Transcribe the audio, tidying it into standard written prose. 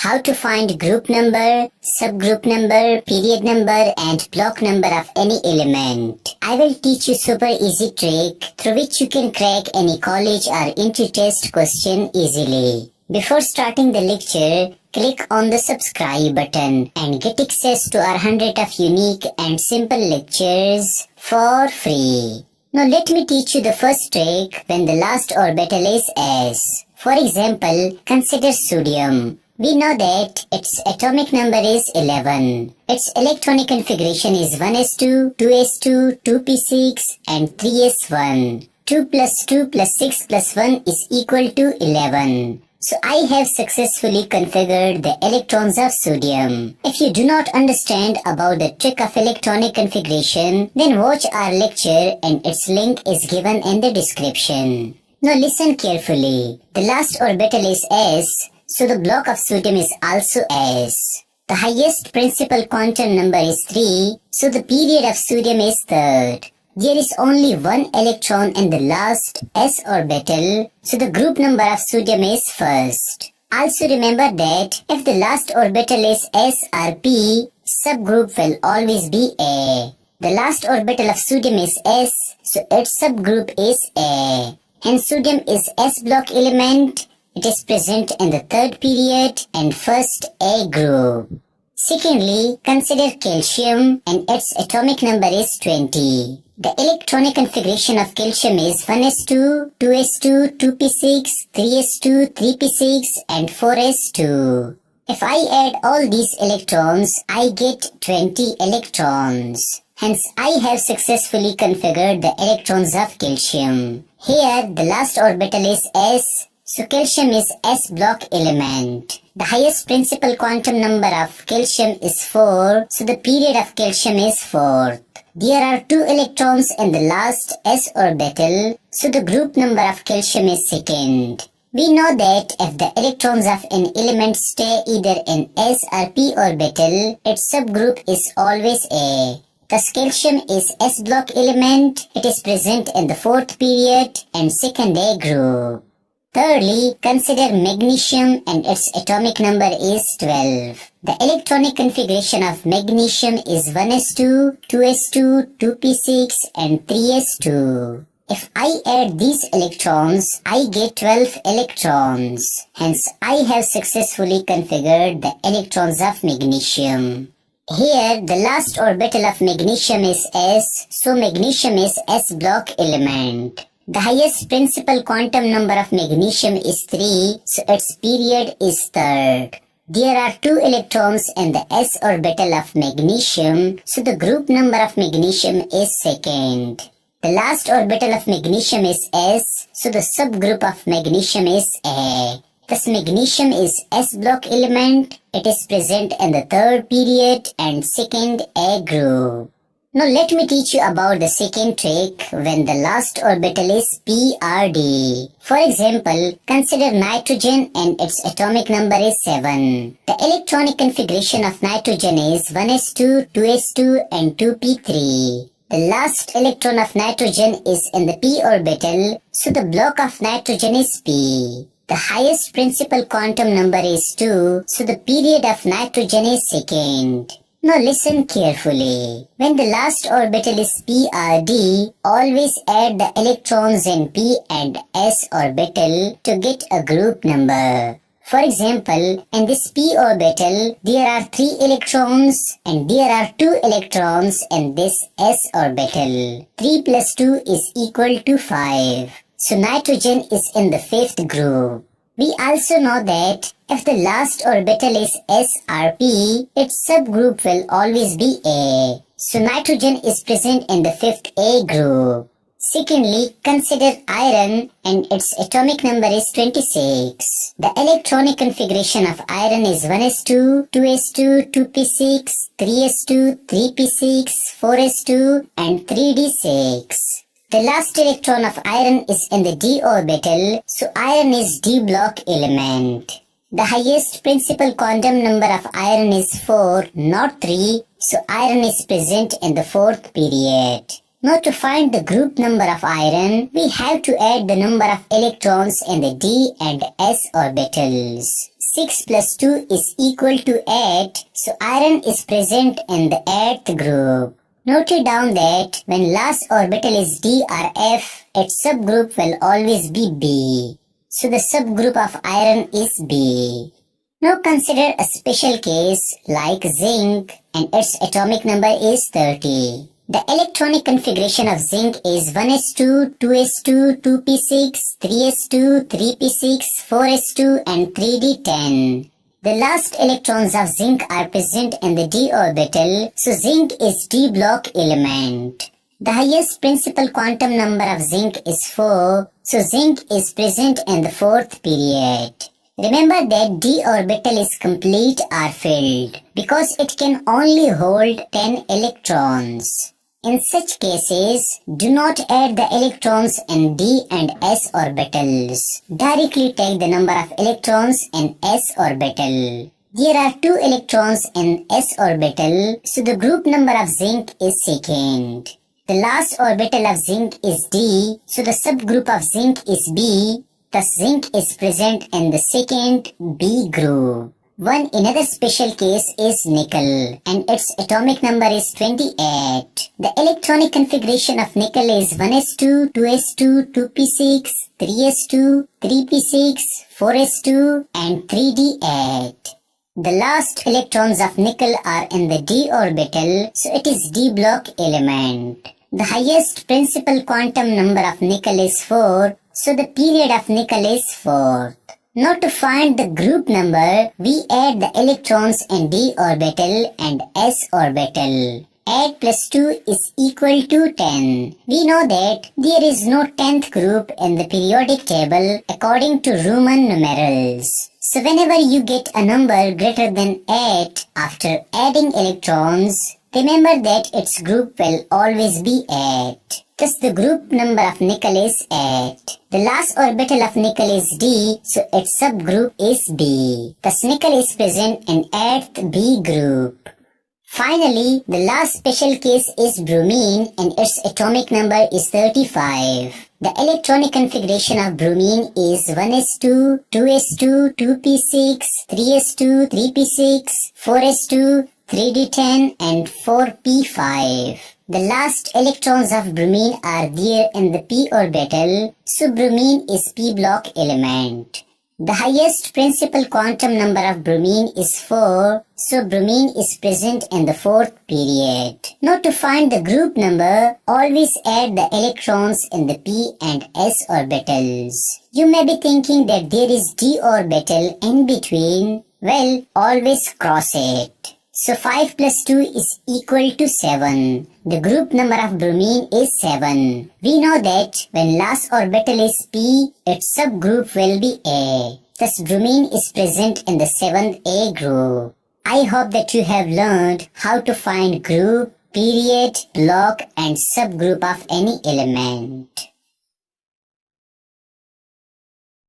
how to find group number, subgroup number, period number and block number of any element. I will teach you super easy trick through which you can crack any college or entry test question easily. Before starting the lecture, click on the subscribe button and get access to our 100 of unique and simple lectures for free. Now let me teach you the first trick when the last orbital is s. For example, consider sodium. We know that its atomic number is 11. Its electronic configuration is 1s2, 2s2, 2p6 and 3s1. 2 plus 2 plus 6 plus 1 is equal to 11. So I have successfully configured the electrons of sodium. If you do not understand about the trick of electronic configuration, then watch our lecture and its link is given in the description. Now listen carefully. The last orbital is s, so the block of sodium is also s. The highest principal quantum number is 3, so the period of sodium is third. There is only one electron in the last s orbital, so the group number of sodium is first. Also remember that if the last orbital is s or p, subgroup will always be A. The last orbital of sodium is s, so its subgroup is A. Hence sodium is s block element. It is present in the third period and first A group. Secondly, consider calcium and its atomic number is 20. The electronic configuration of calcium is 1s2, 2s2, 2p6, 3s2, 3p6 and 4s2. If I add all these electrons, I get 20 electrons. Hence, I have successfully configured the electrons of calcium. Here, the last orbital is s, so calcium is s block element. The highest principal quantum number of calcium is 4, so the period of calcium is fourth. There are 2 electrons in the last s orbital, so the group number of calcium is second. We know that if the electrons of an element stay either in s or p orbital, its subgroup is always A. Thus calcium is s block element. It is present in the fourth period and second A group. Thirdly, consider magnesium and its atomic number is 12. The electronic configuration of magnesium is 1s2, 2s2, 2p6 and 3s2. If I add these electrons, I get 12 electrons. Hence, I have successfully configured the electrons of magnesium. Here, the last orbital of magnesium is s, so magnesium is s block element. The highest principal quantum number of magnesium is 3, so its period is third. There are 2 electrons in the s orbital of magnesium, so the group number of magnesium is second. The last orbital of magnesium is s, so the subgroup of magnesium is A. Thus magnesium is s block element. It is present in the third period and second A group. Now let me teach you about the second trick when the last orbital is p or d. For example, consider nitrogen and its atomic number is 7. The electronic configuration of nitrogen is 1s2, 2s2 and 2p3. The last electron of nitrogen is in the p orbital, so the block of nitrogen is p. The highest principal quantum number is 2, so the period of nitrogen is second. Now listen carefully. When the last orbital is p or d, always add the electrons in p and s orbital to get a group number. For example, in this p orbital, there are 3 electrons and there are 2 electrons in this s orbital. 3 plus 2 is equal to 5. So nitrogen is in the 5th group. We also know that if the last orbital is s or p, its subgroup will always be A. So nitrogen is present in the 5th A group. Secondly, consider iron and its atomic number is 26. The electronic configuration of iron is 1s2, 2s2, 2p6, 3s2, 3p6, 4s2 and 3d6. The last electron of iron is in the d orbital, so iron is d block element. The highest principal quantum number of iron is 4, not 3, so iron is present in the 4th period. Now to find the group number of iron, we have to add the number of electrons in the d and s orbitals. 6 plus 2 is equal to 8, so iron is present in the 8th group. Note it down that when last orbital is D or F, its subgroup will always be B. So the subgroup of iron is B. Now consider a special case like zinc and its atomic number is 30. The electronic configuration of zinc is 1s2, 2s2, 2p6, 3s2, 3p6, 4s2 and 3d10. The last electrons of zinc are present in the d orbital, so zinc is d block element. The highest principal quantum number of zinc is 4, so zinc is present in the 4th period. Remember that d orbital is complete or filled because it can only hold 10 electrons. In such cases, do not add the electrons in d and s orbitals. Directly take the number of electrons in s orbital. There are 2 electrons in s orbital, so the group number of zinc is second. The last orbital of zinc is d, so the subgroup of zinc is b. Thus zinc is present in the second B group. One another special case is nickel and its atomic number is 28. The electronic configuration of nickel is 1s2, 2s2, 2p6, 3s2, 3p6, 4s2 and 3d8. The last electrons of nickel are in the d orbital, so it is d block element. The highest principal quantum number of nickel is 4, so the period of nickel is 4th. Now to find the group number, we add the electrons in d orbital and s orbital. 8 plus 2 is equal to 10. We know that there is no 10th group in the periodic table according to Roman numerals. So whenever you get a number greater than 8 after adding electrons, remember that its group will always be 8. Thus the group number of nickel is 8. The last orbital of nickel is D, so its subgroup is B. Thus nickel is present in 8th B group. Finally, the last special case is bromine and its atomic number is 35. The electronic configuration of bromine is 1s2, 2s2, 2p6, 3s2, 3p6, 4s2, 3d10 and 4p5. The last electrons of bromine are there in the p orbital, so bromine is p block element. The highest principal quantum number of bromine is 4, so bromine is present in the 4th period. Now to find the group number, always add the electrons in the p and s orbitals. You may be thinking that there is d orbital in between. Well, always cross it. So 5 plus 2 is equal to 7. The group number of bromine is 7. We know that when last orbital is p, its subgroup will be A. Thus bromine is present in the 7th A group. I hope that you have learned how to find group, period, block and subgroup of any element.